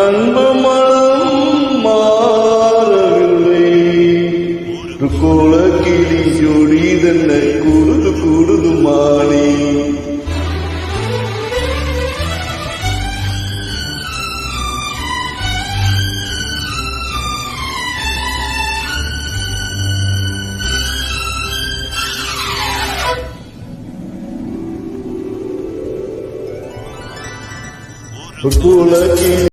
அன்பு மனம் மாறவில்லை. கோல கிளி ஜோடி தன்னை கூடுது கூடுது மாறி. கோல கிளி